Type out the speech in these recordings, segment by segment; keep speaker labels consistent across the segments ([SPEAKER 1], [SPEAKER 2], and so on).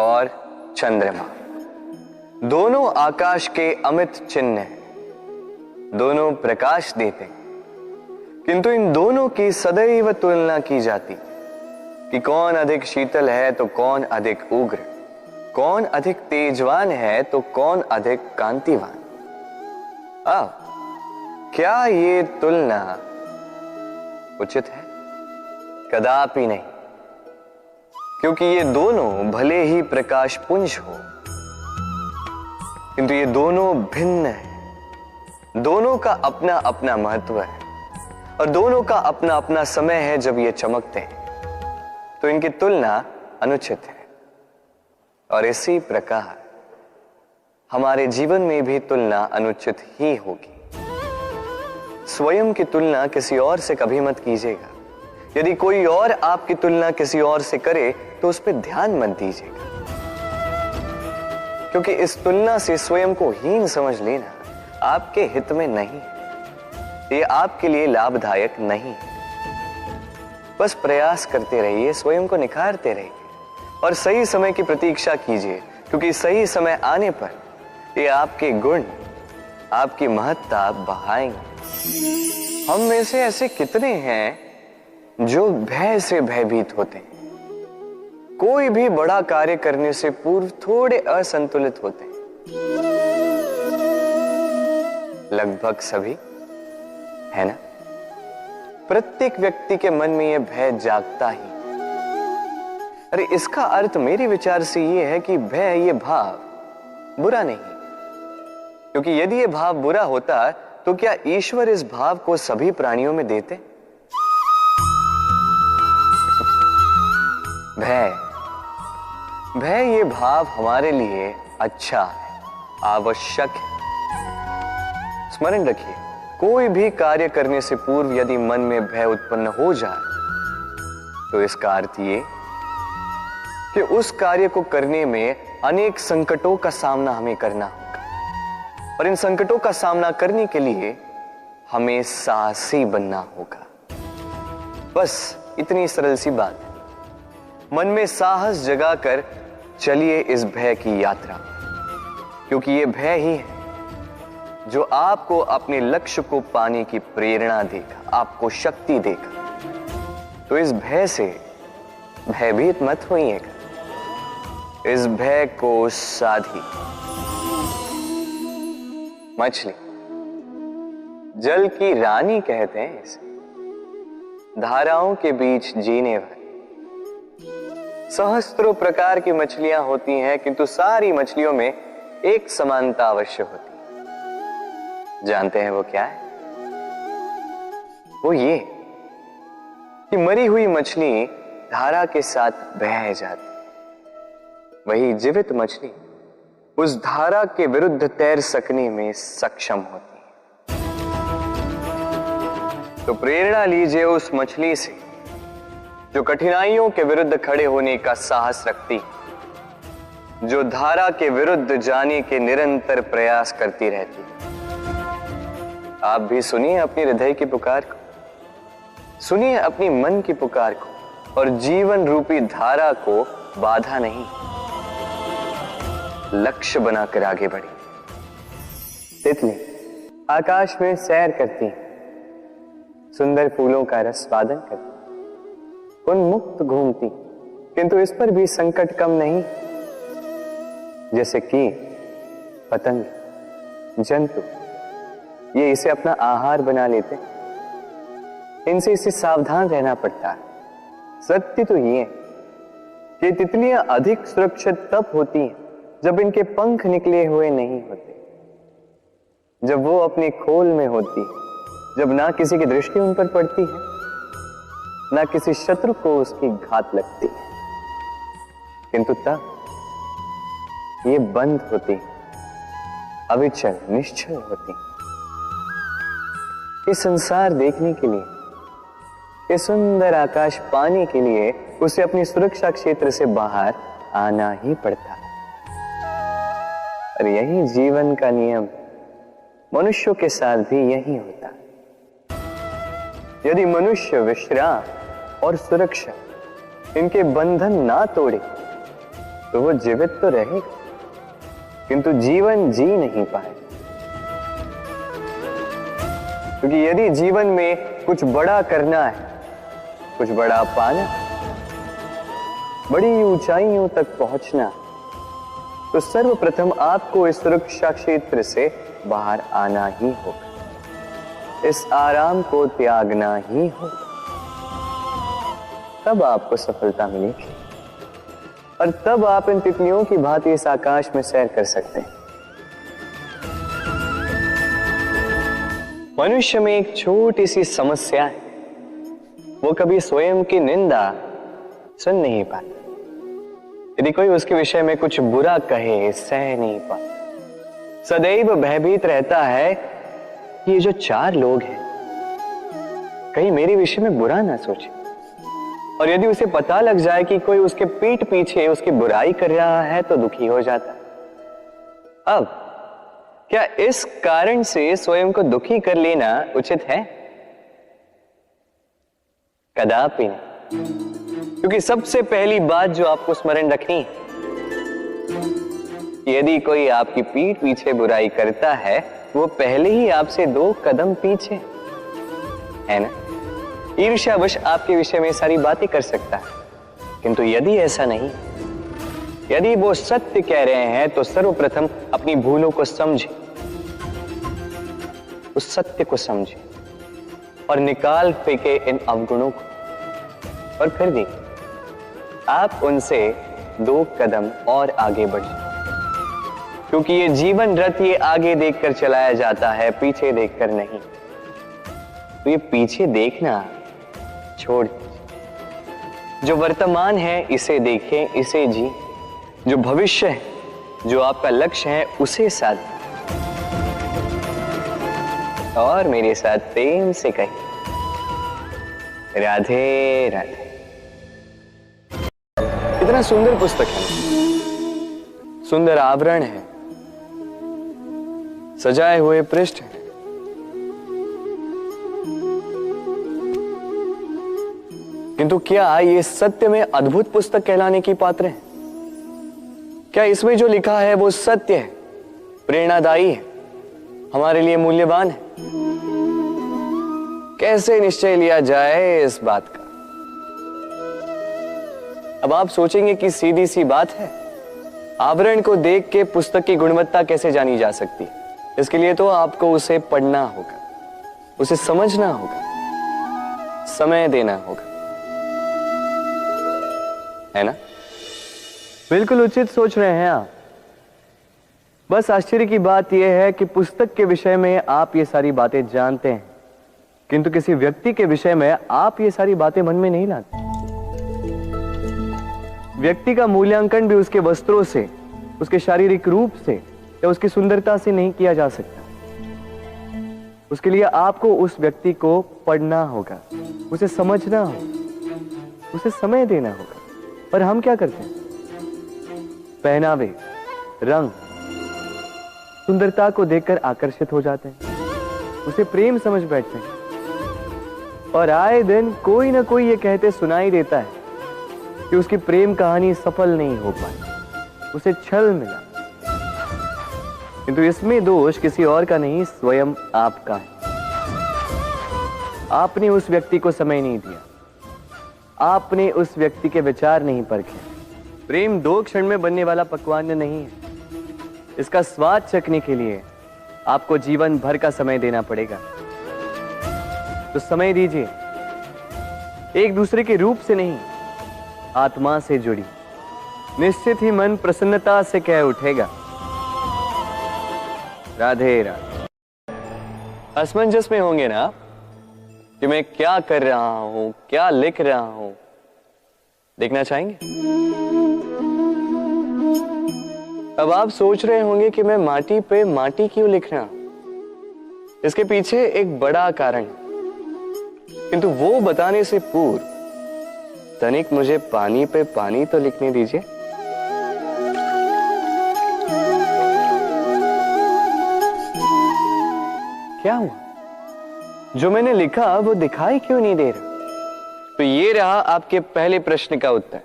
[SPEAKER 1] और चंद्रमा दोनों आकाश के अमित चिन्ह हैं, दोनों प्रकाश देते हैं, किंतु इन दोनों की सदैव तुलना की जाती कि कौन अधिक शीतल है तो कौन अधिक उग्र, कौन अधिक तेजवान है तो कौन अधिक कांतिवान। अब क्या ये तुलना उचित है? कदापि नहीं, क्योंकि ये दोनों भले ही प्रकाश पुंज हो, किंतु ये दोनों भिन्न हैं। दोनों का अपना अपना महत्व है और दोनों का अपना अपना समय है जब ये चमकते हैं, तो इनकी तुलना अनुचित है। और इसी प्रकार हमारे जीवन में भी तुलना अनुचित ही होगी। स्वयं की तुलना किसी और से कभी मत कीजिएगा। यदि कोई और आपकी तुलना किसी और से करे तो उस पर ध्यान मत दीजिएगा, क्योंकि इस तुलना से स्वयं को हीन समझ लेना आपके हित में नहीं है, ये आपके लिए लाभदायक नहीं है। बस प्रयास करते रहिए, स्वयं को निखारते रहिए और सही समय की प्रतीक्षा कीजिए, क्योंकि सही समय आने पर ये आपके गुण, आपकी महत्ता बढ़ाएंगे। हम में से ऐसे कितने हैं जो भय से भयभीत होते हैं, कोई भी बड़ा कार्य करने से पूर्व थोड़े असंतुलित होते हैं। लगभग सभी, है ना? प्रत्येक व्यक्ति के मन में यह भय जागता ही। अरे इसका अर्थ मेरे विचार से यह है कि भय, ये भाव बुरा नहीं, क्योंकि यदि यह भाव बुरा होता तो क्या ईश्वर इस भाव को सभी प्राणियों में देते? भय ये भाव हमारे लिए अच्छा है, आवश्यक है। स्मरण रखिए, कोई भी कार्य करने से पूर्व यदि मन में भय उत्पन्न हो जाए तो इसका अर्थ ये कि उस कार्य को करने में अनेक संकटों का सामना हमें करना होगा, और इन संकटों का सामना करने के लिए हमें साहसी बनना होगा। बस इतनी सरल सी बात है। मन में साहस जगाकर चलिए इस भय की यात्रा, क्योंकि ये भय ही है जो आपको अपने लक्ष्य को पाने की प्रेरणा देगा, आपको शक्ति देगा। तो इस भय से भयभीत मत होइएगा, इस भय को साधी। मछली जल की रानी कहते हैं इसे, धाराओं के बीच जीने वाली। सहस्त्रों प्रकार की मछलियां होती हैं, किंतु सारी मछलियों में एक समानता अवश्य होती है। जानते हैं वो क्या है? वो ये कि मरी हुई मछली धारा के साथ बह जाती है, वही जीवित मछली उस धारा के विरुद्ध तैर सकने में सक्षम होती है। तो प्रेरणा लीजिए उस मछली से जो कठिनाइयों के विरुद्ध खड़े होने का साहस रखती, जो धारा के विरुद्ध जाने के निरंतर प्रयास करती रहती। आप भी सुनिए अपनी हृदय की पुकार को, सुनिए अपनी मन की पुकार को, और जीवन रूपी धारा को बाधा नहीं, लक्ष्य बनाकर आगे बढ़ी। तितली आकाश में सैर करती, सुंदर फूलों का रसवादन करती, उन्मुक्त घूमती, किंतु इस पर भी संकट कम नहीं। जैसे कि पतंग, जंतु, ये इसे अपना आहार बना लेते, इनसे इसे सावधान रहना पड़ता है। सत्य तो ये कि तितलियां अधिक सुरक्षित तब होती हैं जब इनके पंख निकले हुए नहीं होते, जब वो अपने खोल में होती, जब ना किसी की दृष्टि उन पर पड़ती है, ना किसी शत्रु को उसकी घात लगती है, किंतु तब ये बंद होती, अविचल निश्चल होती। इस संसार देखने के लिए, इस सुंदर आकाश पाने के लिए उसे अपनी सुरक्षा क्षेत्र से बाहर आना ही पड़ता है। और यही जीवन का नियम मनुष्यों के साथ भी यही होता है। यदि मनुष्य विश्राम और सुरक्षा, इनके बंधन ना तोड़े तो वो जीवित तो रहेगा, किंतु जीवन जी नहीं पाए। क्योंकि यदि जीवन में कुछ बड़ा करना है, कुछ बड़ा पाना, बड़ी ऊंचाइयों तक पहुंचना, तो सर्वप्रथम आपको इस सुरक्षा क्षेत्र से बाहर आना ही होगा, इस आराम को त्यागना ही होगा। तब आपको सफलता मिलेगी और तब आप इन तितलियों की भांति इस आकाश में सैर कर सकते हैं। मनुष्य में एक छोटी सी समस्या है, वो कभी स्वयं की निंदा सुन नहीं पाता। यदि कोई उसके विषय में कुछ बुरा कहे, सह नहीं पाता। सदैव भयभीत रहता है कि ये जो चार लोग हैं कहीं मेरे विषय में बुरा ना सोचे। और यदि उसे पता लग जाए कि कोई उसके पीठ पीछे उसकी बुराई कर रहा है तो दुखी हो जाता है। अब क्या इस कारण से स्वयं को दुखी कर लेना उचित है? कदापि नहीं। क्योंकि सबसे पहली बात जो आपको स्मरण रखनी है, यदि कोई आपकी पीठ पीछे बुराई करता है वो पहले ही आपसे 2 कदम पीछे है ना। ईर्ष्यावश आपके विषय में सारी बातें कर सकता है, किंतु यदि ऐसा नहीं, यदि वो सत्य कह रहे हैं तो सर्वप्रथम अपनी भूलों को समझे, उस सत्य को समझे और निकाल फेंके इन अवगुणों को। और फिर देखिए आप उनसे 2 कदम और आगे बढ़ जाए। क्योंकि ये जीवन रथ ये आगे देखकर चलाया जाता है, पीछे देखकर नहीं। तो ये पीछे देखना छोड़ दीजिए। जो वर्तमान है इसे देखें, इसे जी। जो भविष्य है, जो आपका लक्ष्य है, उसे साध और मेरे साथ प्रेम से कहिए, राधे राधे। इतना सुंदर पुस्तक है, सुंदर आवरण है, सजाए हुए पृष्ठ है। किंतु क्या ये सत्य में अद्भुत पुस्तक कहलाने की पात्र है? क्या इसमें जो लिखा है वो सत्य है, प्रेरणादायी है, हमारे लिए मूल्यवान है? कैसे निश्चय लिया जाए इस बात का? अब आप सोचेंगे कि सीधी सी बात है, आवरण को देख के पुस्तक की गुणवत्ता कैसे जानी जा सकती है? इसके लिए तो आपको उसे पढ़ना होगा, उसे समझना होगा, समय देना होगा, है ना? बिल्कुल उचित सोच रहे हैं आप। बस आश्चर्य की बात यह है कि पुस्तक के विषय में आप ये सारी बातें जानते हैं, किंतु किसी व्यक्ति के विषय में आप ये सारी बातें मन में नहीं लाते। व्यक्ति का मूल्यांकन भी उसके वस्त्रों से, उसके शारीरिक रूप से या उसकी सुंदरता से नहीं किया जा सकता। उसके लिए आपको उस व्यक्ति को पढ़ना होगा, उसे समझना होगा, उसे समय देना होगा। पर हम क्या करते हैं? पहनावे, रंग, सुंदरता को देखकर आकर्षित हो जाते हैं, उसे प्रेम समझ बैठते हैं और आए दिन कोई ना कोई ये कहते सुनाई देता है कि उसकी प्रेम कहानी सफल नहीं हो पाई, उसे छल मिला। किंतु इसमें दोष किसी और का नहीं, स्वयं आपका है। आपने उस व्यक्ति को समय नहीं दिया, आपने उस व्यक्ति के विचार नहीं परखे। प्रेम 2 क्षण में बनने वाला पकवान नहीं है। इसका स्वाद चखने के लिए आपको जीवन भर का समय देना पड़ेगा। तो समय दीजिए, एक दूसरे के रूप से नहीं, आत्मा से जुड़ी। निश्चित ही मन प्रसन्नता से कह उठेगा, राधे राधे। असमंजस में होंगे ना कि मैं क्या कर रहा हूं, क्या लिख रहा हूं? देखना चाहेंगे? अब आप सोच रहे होंगे कि मैं माटी पे माटी क्यों लिख रहा हूं। इसके पीछे एक बड़ा कारण है, किंतु वो बताने से पूर्व तनिक मुझे पानी पे पानी तो लिखने दीजिए। क्या हुआ? जो मैंने लिखा वो दिखाई क्यों नहीं दे रहा? तो ये रहा आपके पहले प्रश्न का उत्तर।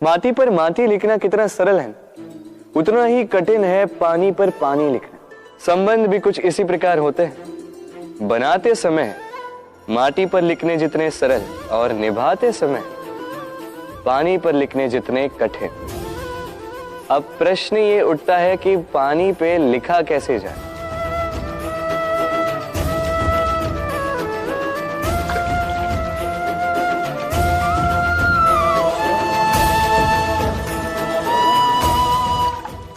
[SPEAKER 1] माटी पर माटी लिखना कितना सरल है, उतना ही कठिन है पानी पर पानी लिखना। संबंध भी कुछ इसी प्रकार होते हैं। बनाते समय माटी पर लिखने जितने सरल और निभाते समय पानी पर लिखने जितने कठिन। अब प्रश्न ये उठता है कि पानी पे लिखा कैसे जाए।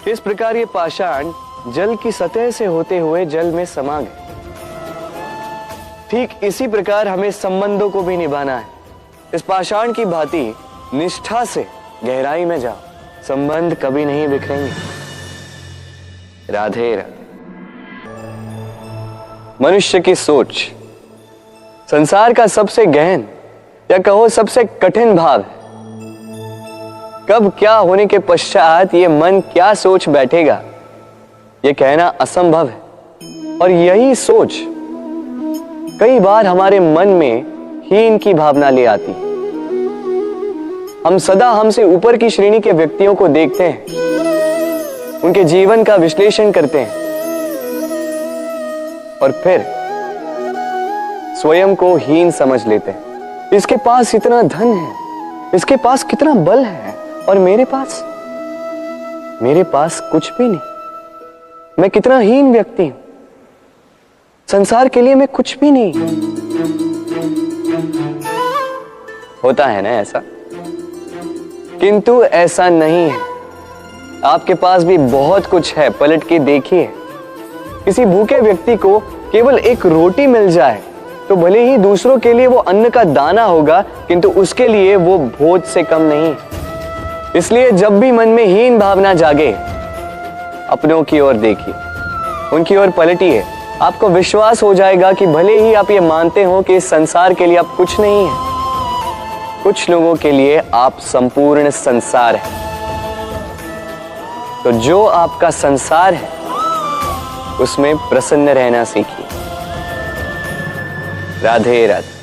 [SPEAKER 1] इस प्रकार ये पाषाण जल की सतह से होते हुए जल में समा गए। ठीक इसी प्रकार हमें संबंधों को भी निभाना है। इस पाषाण की भांति निष्ठा से गहराई में जाओ, संबंध कभी नहीं बिखरेंगे। राधे राधे। मनुष्य की सोच संसार का सबसे गहन या कहो सबसे कठिन भाव है। कब क्या होने के पश्चात ये मन क्या सोच बैठेगा, ये कहना असंभव है। और यही सोच कई बार हमारे मन में हीन की भावना ले आती है। हम सदा हमसे ऊपर की श्रेणी के व्यक्तियों को देखते हैं, उनके जीवन का विश्लेषण करते हैं और फिर स्वयं को हीन समझ लेते हैं। इसके पास इतना धन है, इसके पास कितना बल है, और मेरे पास कुछ भी नहीं। मैं कितना हीन व्यक्ति हूं, संसार के लिए मैं कुछ भी नहीं। होता है ना ऐसा? किंतु ऐसा नहीं है। आपके पास भी बहुत कुछ है, पलट के देखिए। किसी भूखे व्यक्ति को केवल एक रोटी मिल जाए तो भले ही दूसरों के लिए वो अन्न का दाना होगा, किंतु उसके लिए वो भोज से कम नहीं। इसलिए जब भी मन में हीन भावना जागे, अपनों की ओर देखिए, उनकी ओर पलटिए। आपको विश्वास हो जाएगा कि भले ही आप ये मानते हो कि इस संसार के लिए आप कुछ नहीं है, कुछ लोगों के लिए आप संपूर्ण संसार है। तो जो आपका संसार है उसमें प्रसन्न रहना सीखिए। राधे राधे।